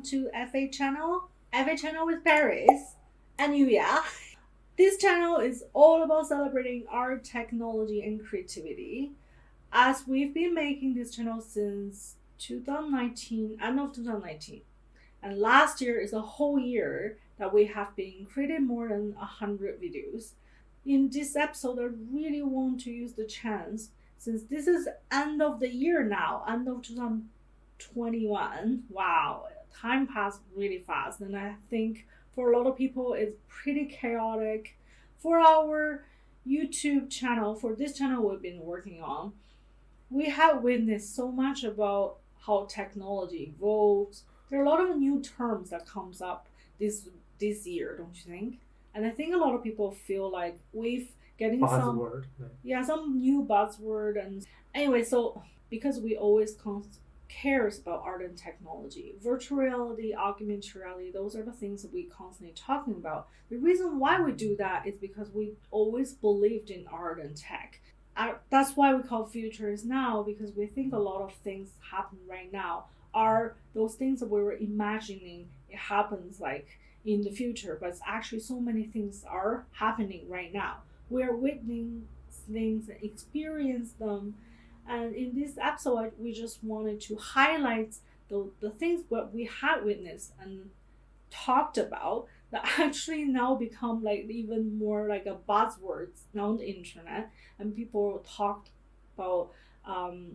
to FA channel. FA channel with Paris and Yuya. This channel is all about celebrating art, technology, and creativity. As we've been making this channel since 2019, end of 2019. And last year is a whole year that we have been creating more than 100 videos. In this episode, I really want to use the chance, since this is end of the year now, end of 2021. Wow, time passed really fast. And I think for a lot of people, it's pretty chaotic. For our YouTube channel, for this channel we've been working on, we have witnessed so much about how technology evolves. There are a lot of new terms that comes up this year, don't you think? And I think a lot of people feel like we've getting buzzword. some new buzzword. And anyway, so because we always cares about art and technology, virtual reality, augmented reality, those are the things that we constantly talking about. The reason why we do that is because we always believed in art and tech. That's why we call future is now, because we think a lot of things happen right now are those things that we were imagining it happens like in the future, but actually so many things are happening right now. We are witnessing things and experience them. And in this episode, we just wanted to highlight the things what we had witnessed and talked about that actually now become like even more like a buzzwords on the internet. And people talked about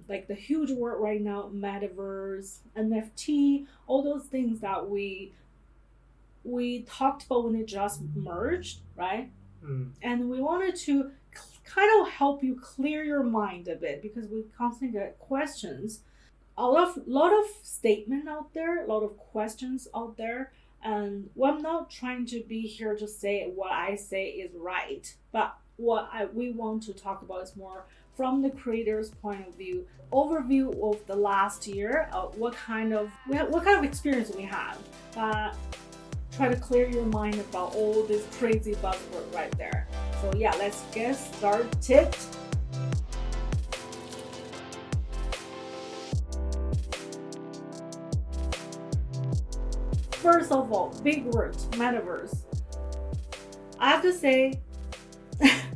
like the huge word right now, Metaverse, NFT, all those things that we talked about when it just merged, right? And we wanted to kind of help you clear your mind a bit, because we constantly get questions, a lot of statement out there, a lot of questions out there. And I'm not trying to be here to say what I say is right, but we want to talk about is more from the creator's point of view, overview of the last year, what kind of experience we had. Try to clear your mind about all this crazy buzzword right there. So yeah, let's get started. First of all, big word, Metaverse. I have to say,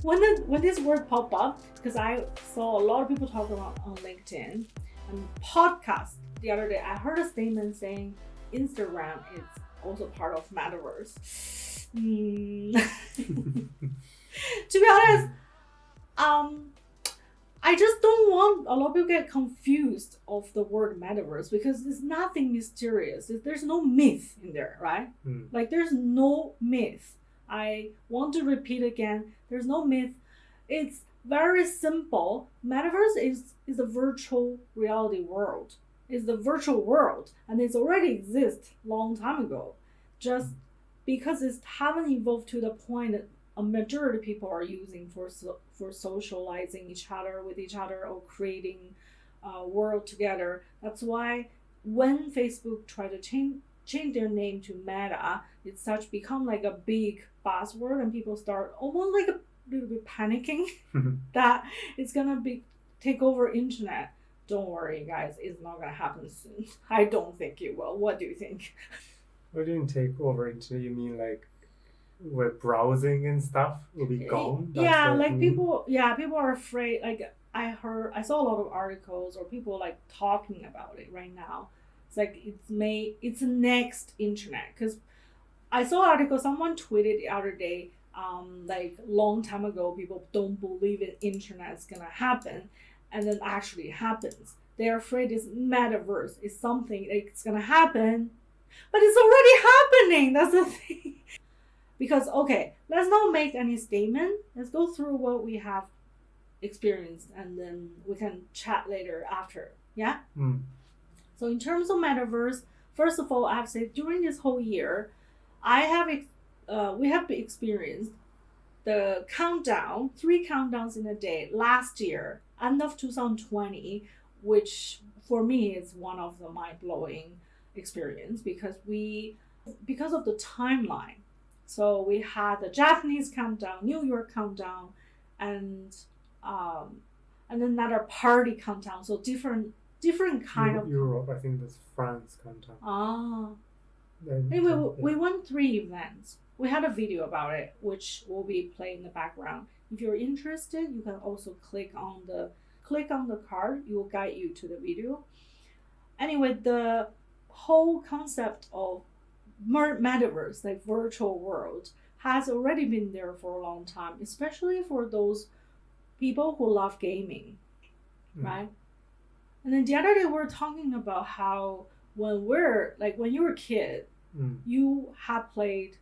when this word popped up, because I saw a lot of people talking about on LinkedIn and podcast the other day, I heard a statement saying Instagram is also part of Metaverse. To be honest, I just don't want a lot of people get confused of the word Metaverse, because it's nothing mysterious. There's no myth in there, right? Like there's no myth. I want to repeat again, there's no myth. It's very simple. Metaverse is a virtual reality world. It's the virtual world, and it's already exist long time ago. Just because it haven't evolved to the point that a majority of people are using for socializing each other with each other or creating a world together. That's why when Facebook tried to change their name to Meta, it's become like a big buzzword, and people start almost like a little bit panicking that it's gonna take over internet. Don't worry, guys, it's not gonna happen soon. I don't think it will. What do you think? What do you mean take over internet? You mean like web browsing and stuff will be gone? People are afraid. Like I saw a lot of articles or people like talking about it right now. It's like it's the next internet, because I saw an article, someone tweeted the other day, like long time ago, people don't believe it, internet's gonna happen, and then actually happens. They're afraid this Metaverse is something that's gonna happen, but it's already happening. That's the thing. Because okay, let's not make any statement. Let's go through what we have experienced, and then we can chat later after. Yeah. So in terms of Metaverse, first of all, I have to say during this whole year, we have experienced the countdown, 3 countdowns in a day last year, end of 2020, which for me is one of the mind-blowing experience, because of the timeline. So we had the Japanese countdown, New York countdown, and another party countdown. So different kind of Europe. I think that's France countdown. Anyway, we won 3 events. We had a video about it, which will be playing in the background. If you're interested, you can also click on the card. It will guide you to the video. Anyway, the whole concept of metaverse, like virtual world, has already been there for a long time, especially for those people who love gaming, right? And then the other day we were talking about how when you were a kid, you had played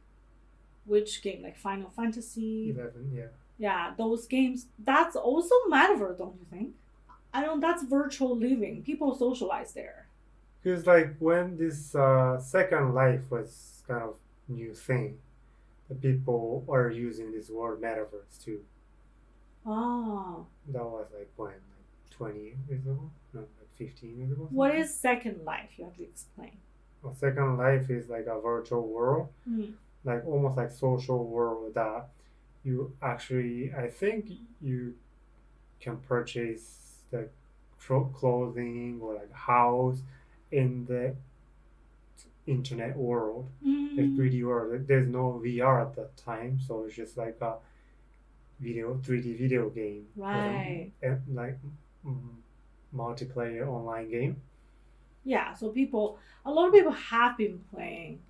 which game, like Final Fantasy 11, yeah. Yeah, those games. That's also metaverse, don't you think? I don't. That's virtual living. People socialize there. Because like when this Second Life was kind of new thing, the people are using this word metaverse too. Oh. That was like when, like 20 years ago? No, like 15 years ago. What is Second Life? You have to explain. Well, Second Life is like a virtual world, like almost like social world that you actually, I think you can purchase the clothing or like house in the internet world, like 3D world. There's no VR at that time, so it's just like a 3D video game, right? Like multiplayer online game. Yeah, so a lot of people have been playing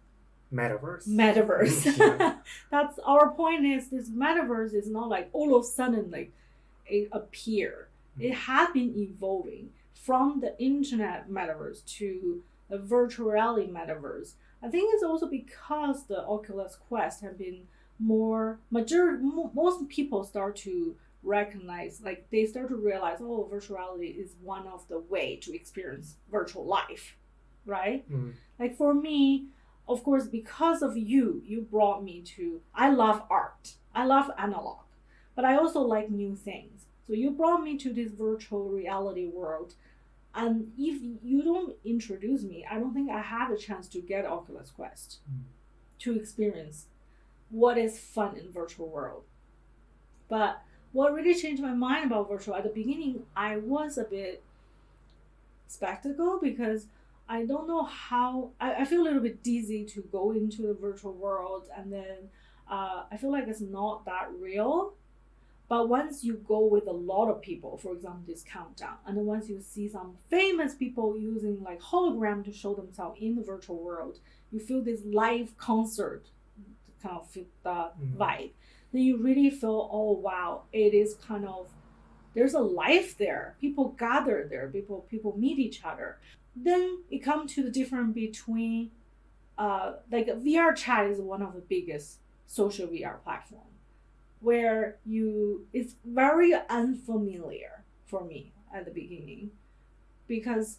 Metaverse. Yeah. That's our point. Is this metaverse is not like all of a sudden like it appeared. It had been evolving from the internet metaverse to the virtual reality metaverse. I think it's also because the Oculus Quest have been more mature. Most people start to recognize, like they start to realize, oh, virtual reality is one of the way to experience virtual life, right? Like for me, of course, because of you brought me to, I love art, I love analog, but I also like new things. So you brought me to this virtual reality world, and if you don't introduce me, I don't think I had a chance to get Oculus Quest to experience what is fun in virtual world. But what really changed my mind about virtual, at the beginning, I was a bit skeptical because I don't know how, I feel a little bit dizzy to go into the virtual world, and then I feel like it's not that real. But once you go with a lot of people, for example, this countdown, and then once you see some famous people using like hologram to show themselves in the virtual world, you feel this live concert kind of feel the vibe. Then you really feel, oh wow, it is kind of, there's a life there. People gather there. People meet each other. Then it comes to the difference between, like VR chat is one of the biggest social VR platforms, where it's very unfamiliar for me at the beginning, because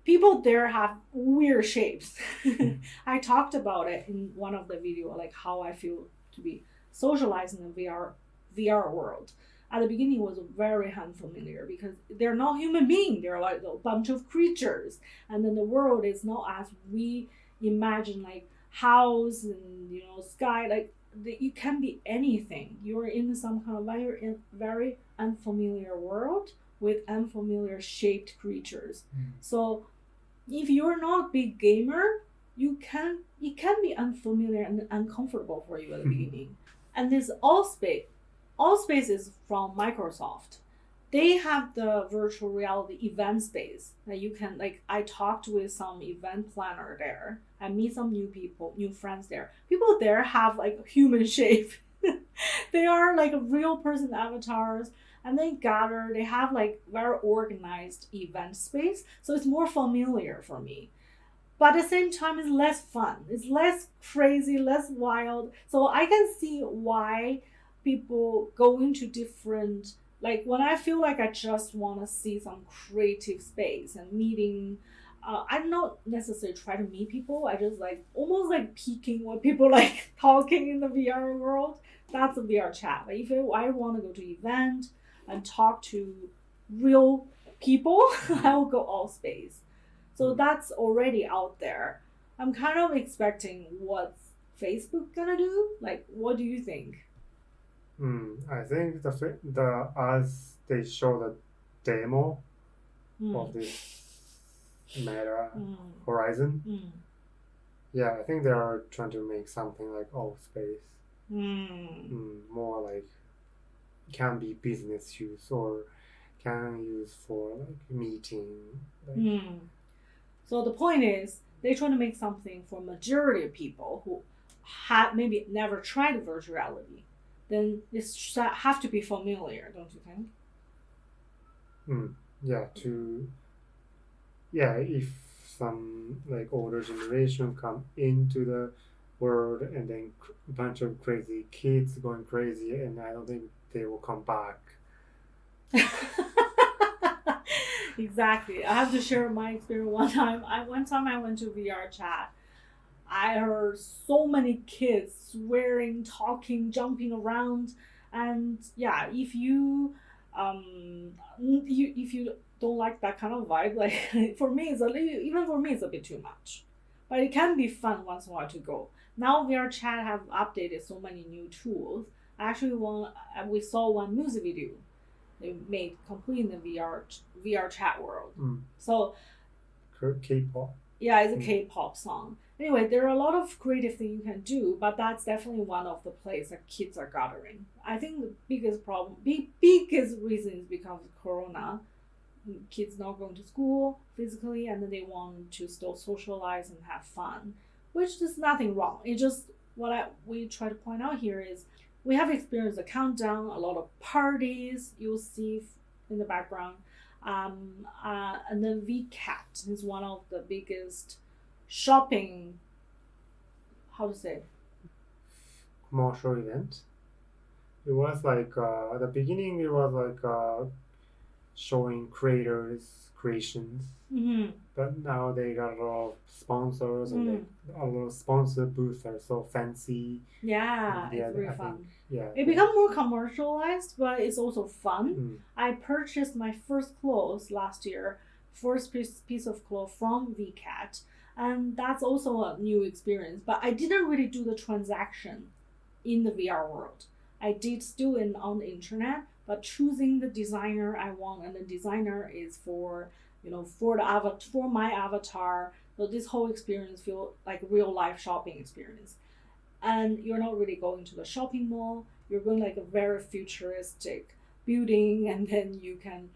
people there have weird shapes. I talked about it in one of the video, like how I feel to be socialized in the VR world. At the beginning, it was very unfamiliar because they're not human beings. They're like a bunch of creatures, and then the world is not as we imagine, like house and sky. Like it can be anything. You're in some kind of very unfamiliar world with unfamiliar shaped creatures. So if you're not a big gamer, it can be unfamiliar and uncomfortable for you at the beginning. And this Allspace is from Microsoft. They have the virtual reality event space that you can, like, I talked with some event planner there. I meet some new people, new friends there. People there have like human shape. They are like real person avatars, and they gather. They have like very organized event space, so it's more familiar for me. But at the same time, it's less fun. It's less crazy, less wild. So I can see why people go into different, like when I feel like I just want to see some creative space and meeting. I'm not necessarily trying to meet people. I just like almost like peeking what people like talking in the VR world. That's a VR chat. But if I want to go to event and talk to real people, I will go Allspace. So that's already out there. I'm kind of expecting what's Facebook gonna do. Like, what do you think? I think as they show the demo of this Meta Horizon, Yeah, I think they are trying to make something like off space. Mm. More like can be business use or can use for like meeting. Like, Mm. So the point is, they try to make something for majority of people who have maybe never tried virtual reality. Then this have to be familiar, don't you think? yeah, if some like older generation come into the world and then a bunch of crazy kids going crazy, and I don't think they will come back. Exactly. I have to share my experience one time I went to VR chat. I heard so many kids swearing, talking, jumping around, and yeah, if you don't like that kind of vibe, like for me, even for me, it's a bit too much. But it can be fun once in a while to go. Now VR chat have updated so many new tools. Actually, we saw one music video they made complete in the VR chat world. So K-pop. yeah, it's a K-pop song. Anyway, there are a lot of creative things you can do, but that's definitely one of the places that kids are gathering. I think the biggest reason is because of Corona. Kids not going to school physically, and then they want to still socialize and have fun, which is nothing wrong. It just we try to point out here is we have experienced a countdown, a lot of parties you'll see in the background. And then VCAT is one of the biggest shopping, how to say, Commercial event. It was like at the beginning. It was like showing creators' creations, but now they got a lot of sponsors and a lot of sponsor booths are so fancy. Yeah, it's really fun. It becomes more commercialized, but it's also fun. I purchased my first clothes last year, first piece of clothes from VCAT, and that's also a new experience. But I didn't really do the transaction in the VR world. I did still on the internet, but choosing the designer I want, and the designer is for for my avatar. So this whole experience feel like real life shopping experience. And you're not really going to the shopping mall. You're going like a very futuristic building, and then you can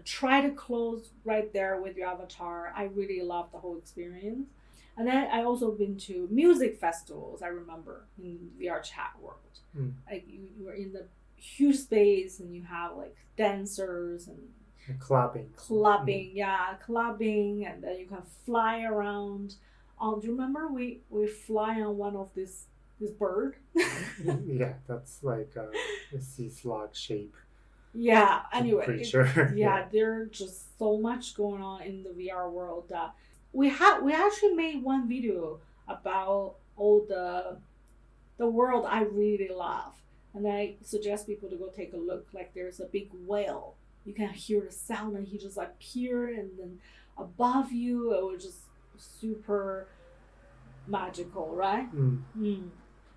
try the clothes right there with your avatar. I really love the whole experience. And then I also been to music festivals. I remember in VR chat world, like you were in the huge space and you have like dancers and clubbing, clubbing, and then you can fly around. Do you remember we fly on one of this bird? Yeah, that's like a sea slug shape. Yeah. Anyway, creature. There's just so much going on in the VR world that we actually made one video about all the world I really love, and I suggest people to go take a look. Like there's a big whale. You can hear the sound, and he just appear, and then above you, it was just super magical, right?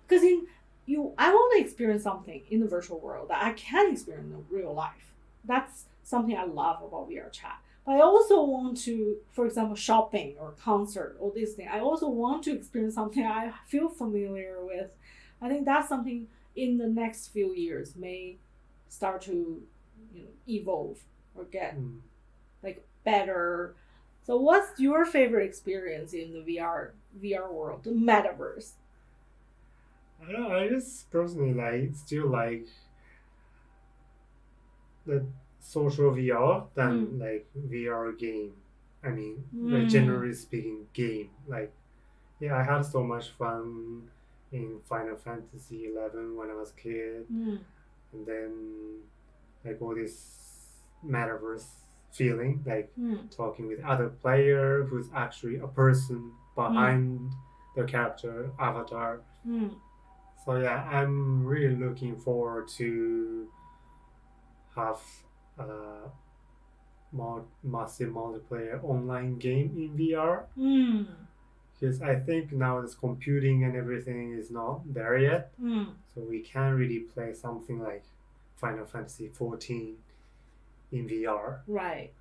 Because I want to experience something in the virtual world that I can experience in real life. That's something I love about VR chat. But I also want to, for example, shopping or concert or this thing. I also want to experience something I feel familiar with. I think that's something in the next few years may start to evolve or get like better. So what's your favorite experience in the VR world, the metaverse? I don't know, I just personally still like the social VR than like VR game. I mean, like generally speaking, game. Like, yeah, I had so much fun in Final Fantasy 11 when I was a kid, and then like all this metaverse feeling, like talking with other player who's actually a person behind the character avatar. So yeah, I'm really looking forward to have a massive multiplayer online game in VR. Because I think now this computing and everything is not there yet, so we can't really play something like Final Fantasy 14 in VR. Right.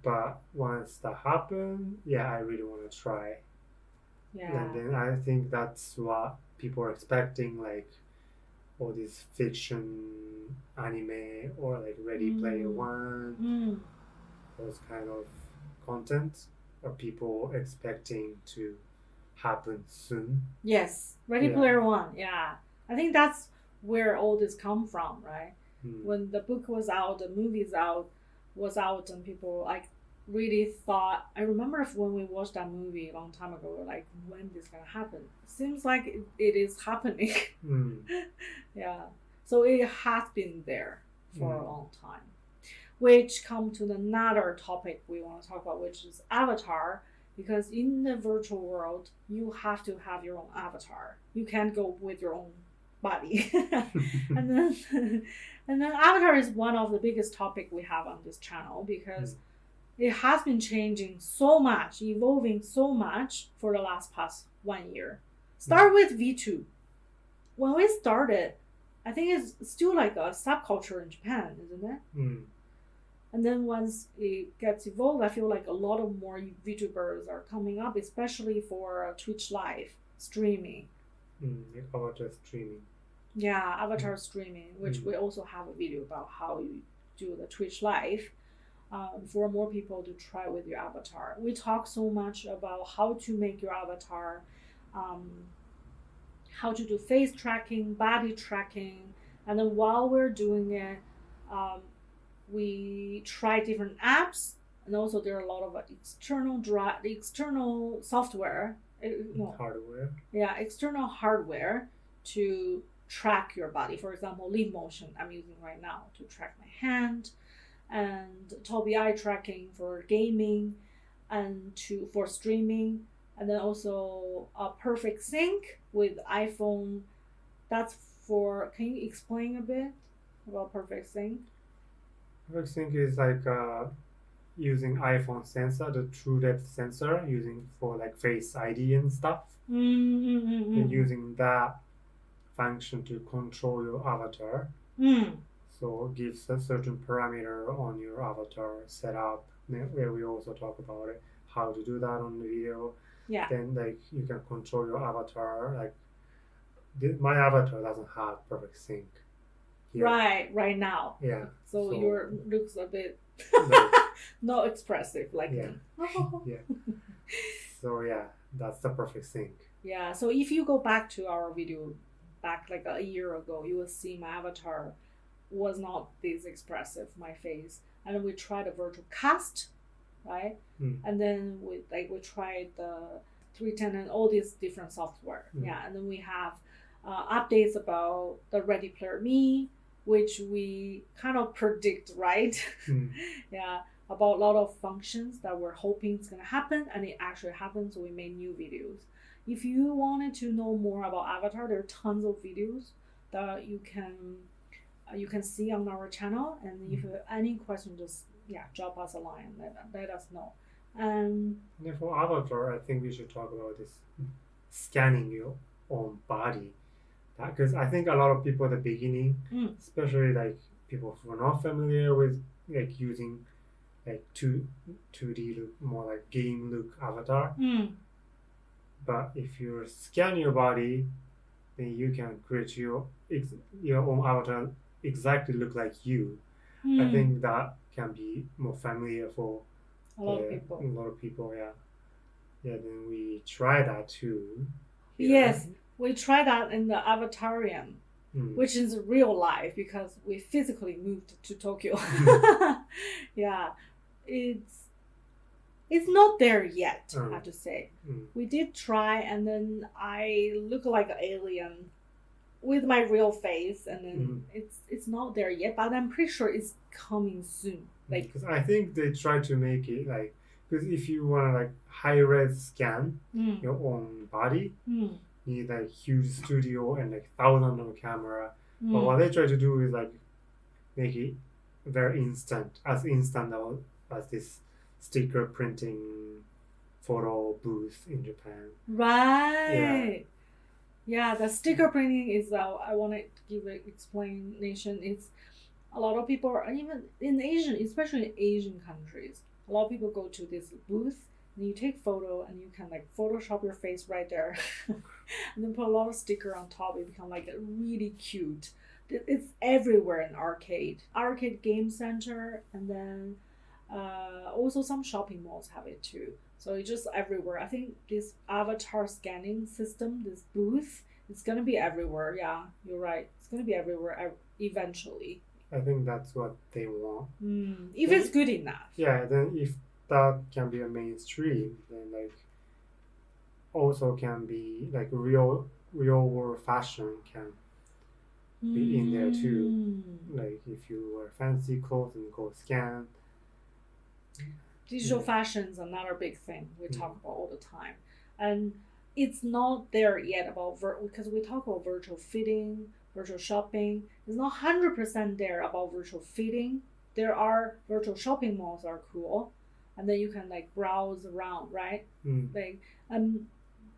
But once that happens, yeah, I really want to try. Yeah. And then I think that's what people are expecting, like all this fiction anime or like Ready Player One, Mm. those kind of content are people expecting to happen soon. Yes. Ready Yeah. Player One. Yeah. I think that's where all this come from, right? Mm. When the book was out, the movies was out, and people like really thought. I remember when we watched that movie a long time ago, we were like, when this gonna happen? Seems like it is happening. Mm. Yeah. So it has been there for a Mm. long time. Which come to another topic we want to talk about, which is avatar. Because in the virtual world, you have to have your own avatar. You can't go with your own body. and then and then avatar is one of the biggest topic we have on this channel because it has been changing so much, evolving so much for the past 1 year. Start with V2. When we started, I think it's still like a subculture in Japan, isn't it? Mm. And then once it gets evolved, I feel like a lot of more VTubers are coming up, especially for Twitch Live streaming. Avatar streaming. Yeah, avatar streaming, which we also have a video about how you do the Twitch Live for more people to try with your avatar. We talk so much about how to make your avatar, how to do face tracking, body tracking, and then while we're doing it, we try different apps, and also there are a lot of external software, Hardware. Yeah, external hardware to track your body. For example, lead motion I'm using right now to track my hand, and Tobii eye tracking for gaming, and for streaming, and then also a perfect sync with iPhone. That's for. Can you explain a bit about perfect sync? Perfect sync is like using iPhone sensor, the true depth sensor, using for like Face ID and stuff. And using that function to control your avatar. So it gives a certain parameter on your avatar setup, where we also talk about it, how to do that on the video. Yeah. Then like you can control your avatar. Like my avatar doesn't have perfect sync. Here. Right now. Yeah. So your looks a bit not expressive like yeah. me. Yeah. So yeah, that's the perfect sync. Yeah. So if you go back to our video back like a year ago, you will see my avatar was not this expressive, my face. And then we tried a virtual cast, right? And then we tried the 310 and all these different software. Yeah. And then we have updates about the Ready Player Me, which we kind of predict, right? Yeah, about a lot of functions that we're hoping is going to happen, and it actually happened, so we made new videos. If you wanted to know more about Avatar, there are tons of videos that you can see on our channel, and if you have any question, just drop us a line and let us know. And for Avatar, I think we should talk about this scanning your own body. Because I think a lot of people at the beginning, especially like people who are not familiar with like using like 2D look, more like game look avatar. But if you scan your body, then you can create your own avatar exactly look like you. I think that can be more familiar for a lot of people. A lot of people, yeah. Yeah, then we try that too. Yes. We tried that in the Avatarium, which is real life because we physically moved to Tokyo. Yeah, it's not there yet, I have to say. We did try, and then I look like an alien with my real face, and then it's not there yet, but I'm pretty sure it's coming soon. Like, because I think they try to make it like, because if you want to like high-res scan your own body, need like huge studio and like thousands of camera. But what they try to do is like make it very instant as this sticker printing photo booth in Japan. Right. Yeah, the sticker printing is I want to give an explanation. It's a lot of people are, even in Asian, especially in Asian countries, a lot of people go to this booth And you take photo and you can like Photoshop your face right there, and then put a lot of sticker on top. It become like really cute. It's everywhere in arcade game center, and then also some shopping malls have it too. So it's just everywhere. I think this avatar scanning system, this booth, it's gonna be everywhere. Yeah, you're right. It's gonna be everywhere eventually. I think that's what they want. If it's good enough. Yeah, then if that can be a mainstream, then like also can be like real world fashion can be in there too. Like if you wear fancy clothes and go scan. Digital fashion is another big thing we talk about all the time, and it's not there yet about because we talk about virtual fitting, virtual shopping. It's not 100% there about virtual fitting. There are virtual shopping malls are cool, and then you can like browse around, right? Like,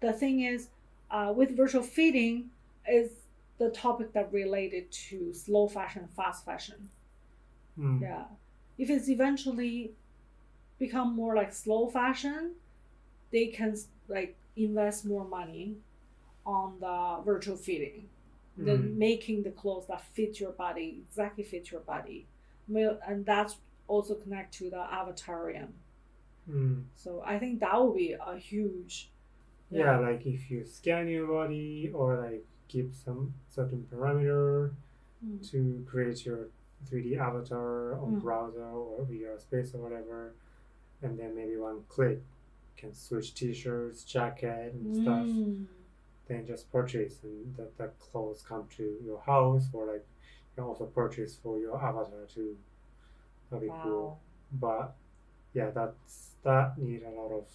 the thing is, with virtual fitting is the topic that related to slow fashion, fast fashion. Yeah, if it's eventually become more like slow fashion, they can like invest more money on the virtual fitting, then making the clothes that fit your body, exactly fit your body, and that's also connect to the avatarium. So I think that would be a huge. Yeah, like if you scan your body or like keep some certain parameter to create your 3D avatar on browser or VR space or whatever, and then maybe one click can switch t-shirts, jacket and stuff, then just purchase, and the clothes come to your house, or like you can also purchase for your avatar too. That'd be cool. But yeah, that need a lot of,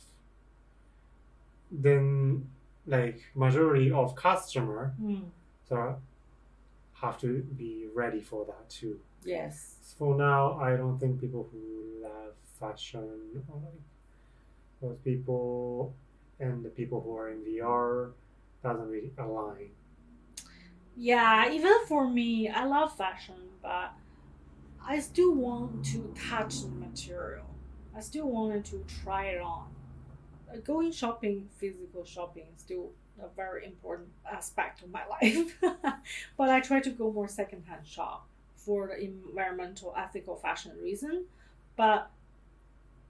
then like majority of customer so have to be ready for that too. Yes. For now, I don't think people who love fashion or like those people and the people who are in VR doesn't really align. Yeah, even for me, I love fashion, but I still want to touch the material. I still wanted to try it on. Going shopping, physical shopping, is still a very important aspect of my life. But I try to go more secondhand shop for the environmental, ethical fashion reason. But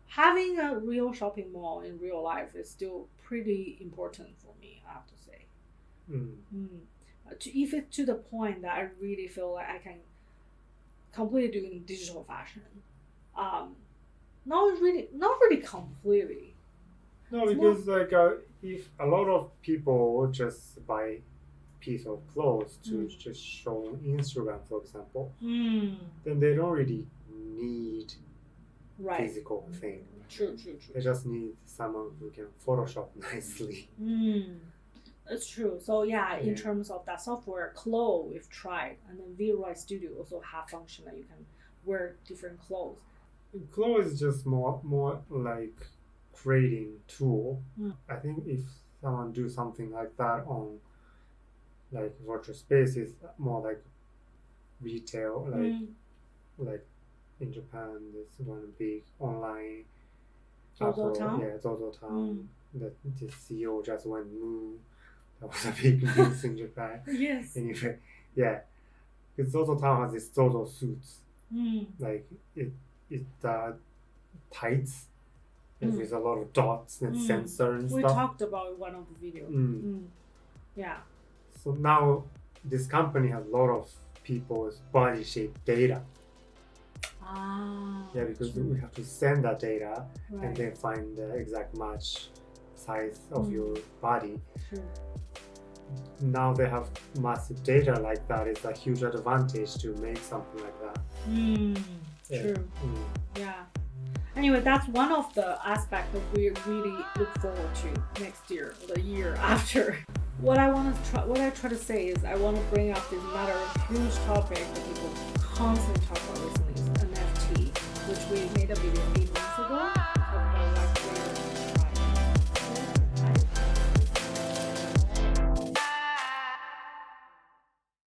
having a real shopping mall in real life is still pretty important for me, I have to say. If it's to the point that I really feel like I can completely do in digital fashion, not really completely. No, because like if a lot of people just buy piece of clothes to just show on Instagram, for example, then they don't really need physical thing. True. They just need someone who can Photoshop nicely. That's true. So yeah, in terms of that software, Clo we've tried, and then VRY Studio also have function that you can wear different clothes. Clo is just more like creating tool. I think if someone do something like that on like virtual spaces, more like retail, like in Japan, there's one big online Zozo Town. Yeah, Zozo Town. The CEO just went moo. That was a big news in Japan. Yes. Anyway, yeah, because Zozo Town has this Zozo suits. Like it tights. With a lot of dots and sensor and stuff. We talked about one of the videos. Yeah. So now this company has a lot of people's body shape data. Yeah, because we have to send that data and then find the exact match size of your body. True. Now they have massive data like that. It's a huge advantage to make something like that. True. Yeah. Anyway, that's one of the aspects that we really look forward to next year, or the year after. What I try to say is I want to bring up this another huge topic that people constantly talk about recently is NFT, which we made a video 8 months ago.